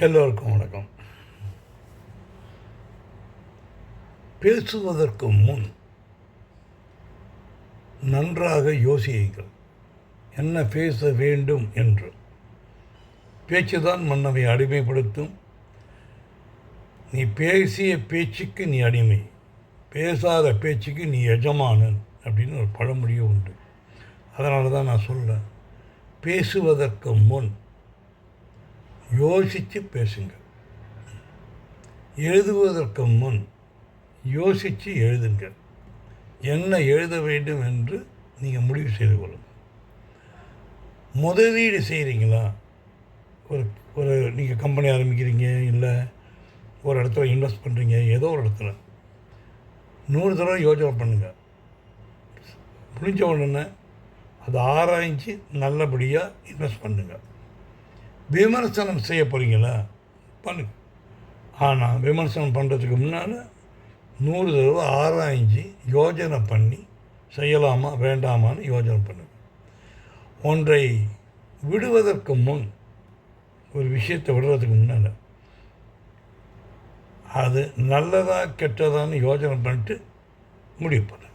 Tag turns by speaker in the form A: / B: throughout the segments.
A: எல்லோருக்கும் வணக்கம். பேசுவதற்கு முன் நன்றாக யோசியுங்கள், என்ன பேச வேண்டும் என்று. பேச்சுதான் மன்னவை அடிமைப்படுத்தும். நீ பேசிய பேச்சுக்கு நீ அடிமை, பேசாத பேச்சுக்கு நீ எஜமானன் அப்படின்னு ஒரு பழமொழியும் உண்டு. அதனால தான் நான் சொல்கிறேன், பேசுவதற்கு முன் யோசித்து பேசுங்க. எழுதுவதற்கு முன் யோசித்து எழுதுங்க. என்ன எழுத வேண்டும் என்று நீங்கள் முடிவு செய்து கொள்ளுங்கள். முதலீடு செய்கிறீங்களா? ஒரு ஒரு நீங்கள் கம்பெனி ஆரம்பிக்கிறீங்க, இல்லை ஒரு இடத்துல இன்வெஸ்ட் பண்ணுறீங்க, ஏதோ ஒரு இடத்துல 100 தடவை யோசனை பண்ணுங்கள். முடிஞ்ச உடனே அதை ஆராய்ச்சி நல்லபடியாக இன்வெஸ்ட் பண்ணுங்கள். விமர்சனம் செய்ய போகிறீங்களா? பண்ணுங்க. ஆனால் விமர்சனம் பண்ணுறதுக்கு முன்னால் 100 தடவை ஆராய்ச்சி யோஜனை பண்ணி செய்யலாமா வேண்டாமான்னு யோஜனை பண்ணுங்க. ஒன்றை விடுவதற்கு முன், ஒரு விஷயத்தை விடுறதுக்கு முன்னால் அது நல்லதா கெட்டதான்னு யோஜனை பண்ணிட்டு முடிவு பண்ணு.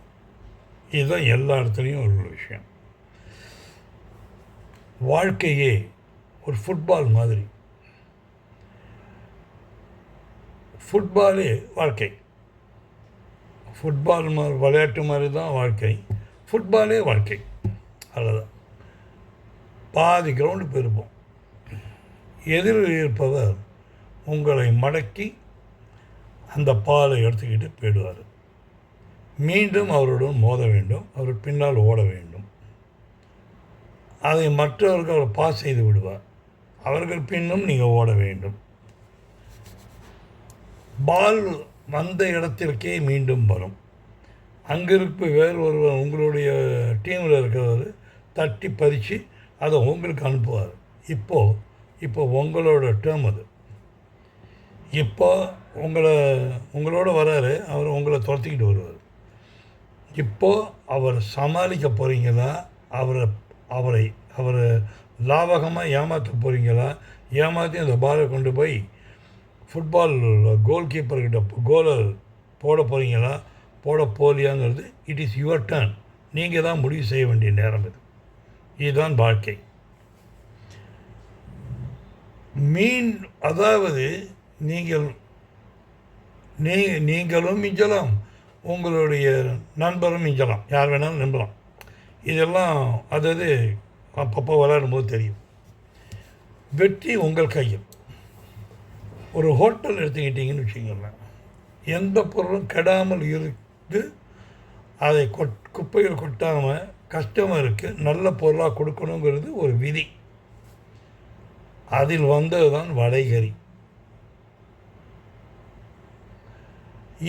A: இதுதான் எல்லா இடத்துலையும் ஒரு விஷயம். வாழ்க்கையே ஒரு ஃபுட்பால் மாதிரி. ஃபுட்பாலே வாழ்க்கை. ஃபுட்பால் விளையாட்டு மாதிரி தான் வாழ்க்கை. ஃபுட்பாலே வாழ்க்கை. அவ்வளோதான். பாதி கிரவுண்டு போயிருப்போம். எதிரில் இருப்பவர் உங்களை மடக்கி அந்த பாலை எடுத்துக்கிட்டு போயிடுவார். மீண்டும் அவருடன் மோத வேண்டும், அவர் பின்னால் ஓட வேண்டும். அதை மற்றவர்கள் அவர் பாஸ் செய்து விடுவார். அவர்கள் பின்னும் நீங்கள் ஓட வேண்டும். பால் வந்த இடத்திற்கே மீண்டும் வரும். அங்கிருப்பு வேறு ஒருவர் உங்களுடைய டீமில் இருக்கிறவர் தட்டி பறித்து அதை உங்களுக்கு அனுப்புவார். இப்போ உங்களோட டேர்ம் அது. இப்போ உங்களோட வராரு, அவர் உங்களை துரத்திக்கிட்டு வருவார். இப்போது அவர் சமாளிக்க போகிறீங்களா? அவரை லாபகமாக ஏமாற்ற போகிறீங்களா? ஏமாற்றி அந்த பாலை கொண்டு போய் ஃபுட்பால் கோல் கீப்பர்கிட்ட கோலை போட போகிறீங்களா? போட போலியாங்கிறது இட் இஸ் யுவர் டர்ன். நீங்கள் தான் முடிவு செய்ய வேண்டிய நேரம் இது. இதுதான் வாழ்க்கை. அதாவது நீங்களும் மிஞ்சலாம், உங்களுடைய நண்பரும் மிஞ்சலாம், யார் வேணாலும் நம்பலாம். இதெல்லாம் அதாவது அப்பப்போ விளையாடும்போது தெரியும். வெற்றி உங்கள் கையில். ஒரு ஹோட்டல் எடுத்துக்கிட்டிங்கன்னு வச்சுக்கோங்களேன், எந்த பொருளும் கெடாமல் இருந்து அதை குப்பைகள் கொட்டாமல் கஸ்டமருக்கு நல்ல பொருளாக கொடுக்கணுங்கிறது ஒரு விதி. அதில் வந்தது தான் வடைகறி.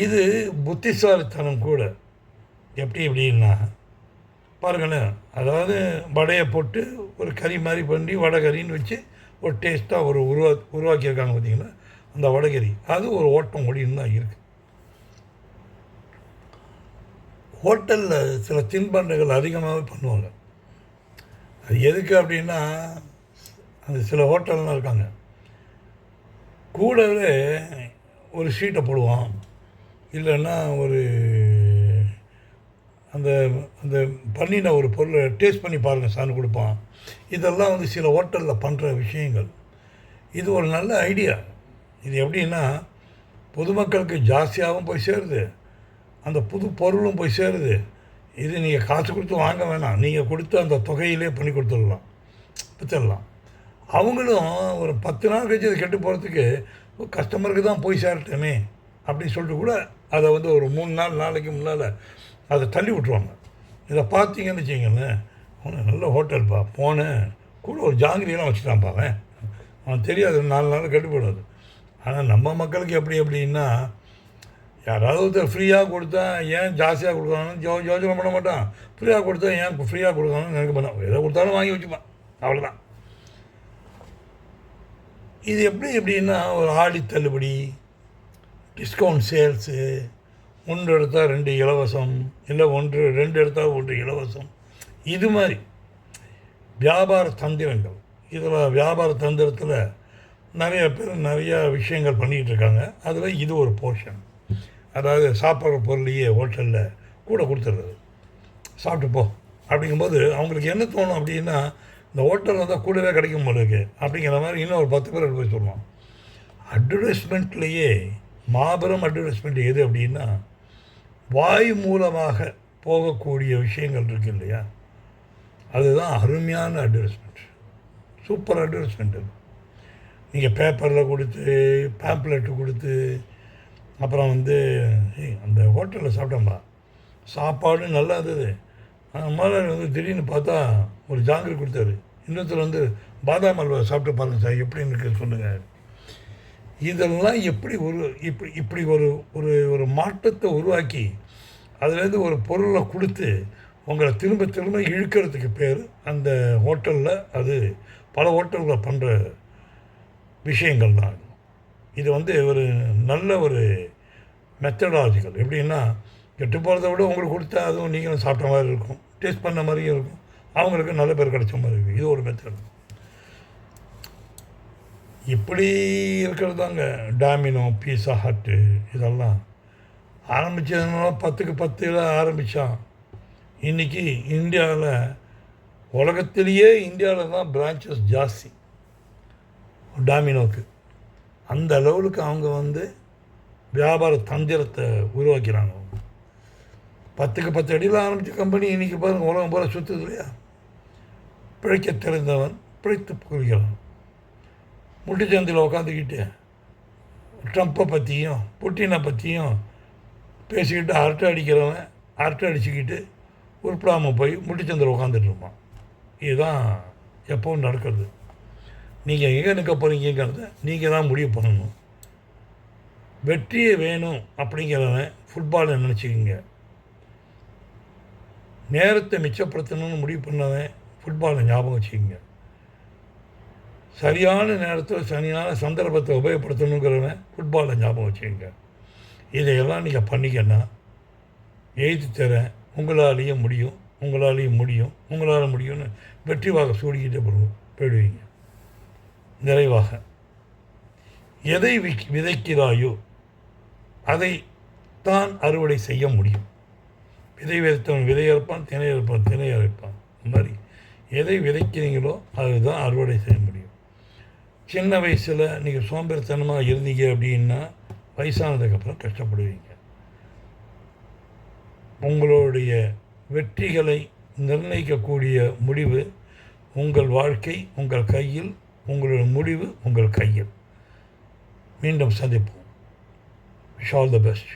A: இது புத்திசாலித்தனம் கூட. எப்படின்னா பாருங்களேன், அதாவது வடையை போட்டு ஒரு கறி மாதிரி பண்ணி வடைகறின்னு வச்சு ஒரு டேஸ்ட்டாக உருவாக்கியிருக்காங்க பார்த்தீங்களா, அந்த வடைகறி. அது ஒரு ஓட்டம் ஓடின்னு தான் இருக்குது. ஹோட்டலில் சில தின்பண்டங்கள் அதிகமாகவே பண்ணுவாங்க. அது எதுக்கு அப்படின்னா, அந்த சில ஹோட்டல்லாம் இருக்காங்க, கூடவே ஒரு ஷீட்டை போடுவான், இல்லைன்னா ஒரு அந்த அந்த பண்ணின ஒரு பொருளை டேஸ்ட் பண்ணி பாருங்கள் சார்னு கொடுப்பான். இதெல்லாம் சில ஹோட்டலில் பண்ணுற விஷயங்கள். இது ஒரு நல்ல ஐடியா. இது எப்படின்னா, பொதுமக்களுக்கு ஜாஸ்தியாகவும் போய் சேருது, அந்த புது பொருளும் போய் சேருது. இது நீங்கள் காசு கொடுத்து வாங்க வேணாம், நீங்கள் கொடுத்து அந்த தொகையிலே பண்ணி கொடுத்துடலாம். அவங்களும் ஒரு 10 நாள் கழிச்சு அது கெட்டு போகிறதுக்கு கஸ்டமருக்கு தான் போய் சேரட்டுமே அப்படின்னு சொல்லிட்டு கூட அதை ஒரு 3 நாளைக்கு முன்னால் அதை தள்ளி விட்ருவாங்க. இதை பார்த்தீங்கன்னு வச்சிங்களேன், அவனை நல்ல ஹோட்டல்ப்பா, போனேன் கூட ஒரு ஜாங்கிரியெல்லாம் வச்சுட்டான்ப்பா, அவன் தெரியாது, 4 நாள் கெட்டு போயிடுது. ஆனால் நம்ம மக்களுக்கு எப்படின்னா, யாராவது ஒருத்தர் ஃப்ரீயாக கொடுத்தா ஏன் ஜாஸ்தியாக கொடுக்கணும்னு யோசனை பண்ண மாட்டான். ஃப்ரீயாக கொடுத்தா ஏன் ஃப்ரீயாக கொடுக்கணும்னு நினைக்க மாட்டான். எதை கொடுத்தாலும் வாங்கி வச்சுப்பான், அவ்வளோதான். இது எப்படின்னா, ஒரு ஆடி தள்ளுபடி, டிஸ்கவுண்ட் சேல்ஸு, 1 எடுத்தால் 2 இலவசம், இல்லை 2 எடுத்தால் 1 இலவசம், இது மாதிரி வியாபார தந்திரங்கள். இதில் வியாபார தந்திரத்தில் நிறைய பேர் நிறையா விஷயங்கள் பண்ணிகிட்டு இருக்காங்க. அதில் இது ஒரு போர்ஷன். அதாவது சாப்பிட்ற பொருளையே ஹோட்டலில் கூட கொடுத்துட்றது. சாப்பிட்டு போ அப்படிங்கும்போது அவங்களுக்கு என்ன தோணும் அப்படின்னா, இந்த ஹோட்டலில் வந்தால் கூடவே கிடைக்கும் போல இருக்குது அப்படிங்கிற மாதிரி இன்னும் ஒரு 10 பேர் போய் சொல்லுவோம். அட்வர்டைஸ்மெண்ட்லேயே மாபெரும் அட்வர்டைஸ்மெண்ட் எது அப்படின்னா, வாய் மூலமாக போகக்கூடிய விஷயங்கள் இருக்குது இல்லையா, அதுதான் அருமையான அட்வர்டைஸ்மெண்ட். சூப்பர் அட்வர்டைஸ்மெண்ட் அது. நீங்கள் பேப்பரில் கொடுத்து, பேம்ப்ளெட்டு கொடுத்து, அப்புறம் அந்த ஹோட்டலில் சாப்பிட்டோம்பா, சாப்பாடு நல்லா இருந்தது. முதலாளி திடீர்னு பார்த்தா ஒரு ஜாங்கிரி கொடுத்தாரு. இன்னொருத்தர் பாதாம் அல்வா சாப்பிட்டு பாருங்கள் சார் எப்படின்னு இருக்கு சொல்லுங்கள். இதெல்லாம் எப்படி இப்படி ஒரு ஒரு ஒரு மாற்றத்தை உருவாக்கி அதுலேருந்து ஒரு பொருளை கொடுத்து உங்களை திரும்ப திரும்ப இழுக்கிறதுக்கு பேர் அந்த ஹோட்டலில், அது பல ஹோட்டல்களில் பண்ணுற விஷயங்கள் தான். இது ஒரு நல்ல ஒரு மெத்தடாலஜிக்கல். எப்படின்னா, கெட்டு போகிறத விட உங்களுக்கு கொடுத்தா அதுவும் நீங்களும் சாப்பிட்ட மாதிரி இருக்கும், டேஸ்ட் பண்ண மாதிரியும் இருக்கும், அவங்களுக்கு நல்ல பேர் கிடைச்ச மாதிரி இருக்கும். இது ஒரு மெத்தட். இப்படி இருக்கிறது தாங்க டாமினோ, பீஸா ஹட்டு. இதெல்லாம் ஆரம்பித்ததுனால 10க்கு 10 ஆரம்பித்தான். இன்றைக்கி இந்தியாவில், உலகத்திலேயே இந்தியாவில் தான் பிரான்ச்சஸ் ஜாஸ்தி டாமினோக்கு. அந்த லெவலுக்கு அவங்க வியாபார தந்திரத்தை உருவாக்கிறாங்க. 10க்கு 10 அடியில் ஆரம்பித்த கம்பெனி இன்றைக்கி பாருங்கள் உலகம் போல சுற்றுது இல்லையா. பிழைக்க தெரிந்தவன் பிழைத்து கொள்கிறான். முட்டுச்சந்தில் உட்காந்துக்கிட்டு ட்ரம்ப்பை பற்றியும் புட்டினை பற்றியும் பேசிக்கிட்டு அரட்டை அடிக்கிறவன் அரட்டை அடிச்சுக்கிட்டு உருப்படாமல் போய் முட்டுச்சந்தில் உட்காந்துட்டு இருப்பான். இதுதான் எப்போவும் நடக்கிறது. நீங்கள் எங்கே நிற்க போகிறீங்கிறத நீங்கள் தான் முடிவு பண்ணணும். வெற்றியே வேணும் அப்படிங்கிறவன் ஃபுட்பாலை நினச்சிக்கிங்க. நேரத்தை மிச்சப்படுத்தணும்னு முடிவு பண்ணவன் ஃபுட்பாலை ஞாபகம் வச்சுக்கிங்க. சரியான நேரத்தில் சரியான சந்தர்ப்பத்தை உபயோகப்படுத்தணுங்கிறவன் ஃபுட்பாலை ஞாபகம் வச்சுக்கோங்க. இதையெல்லாம் நீங்கள் பண்ணிங்கன்னா எழுதி தரேன், உங்களாலேயும் முடியும், உங்களால் முடியும்னு வெற்றி வாக சூடிக்கிட்டே போயிடுவீங்க. நிறைவாக, எதை விதைக்கிறாயோ அதை தான் அறுவடை செய்ய முடியும். விதை விதைத்தவன் விதை அறுப்பான், திணை அறுப்பான் திணை அறுப்பான். இந்த மாதிரி எதை விதைக்கிறீங்களோ அதுதான் அறுவடை செய்ய முடியும். சின்ன வயசில் நீங்கள் சோம்பேறித்தனமாக இருந்தீங்க அப்படின்னா வயசானதுக்கப்புறம் கஷ்டப்படுவீங்க. உங்களுடைய வெற்றிகளை நிர்ணயிக்கக்கூடிய முடிவு உங்கள் வாழ்க்கை உங்கள் கையில், உங்களுடைய முடிவு உங்கள் கையில். மீண்டும் சந்திப்போம். Wish all the best.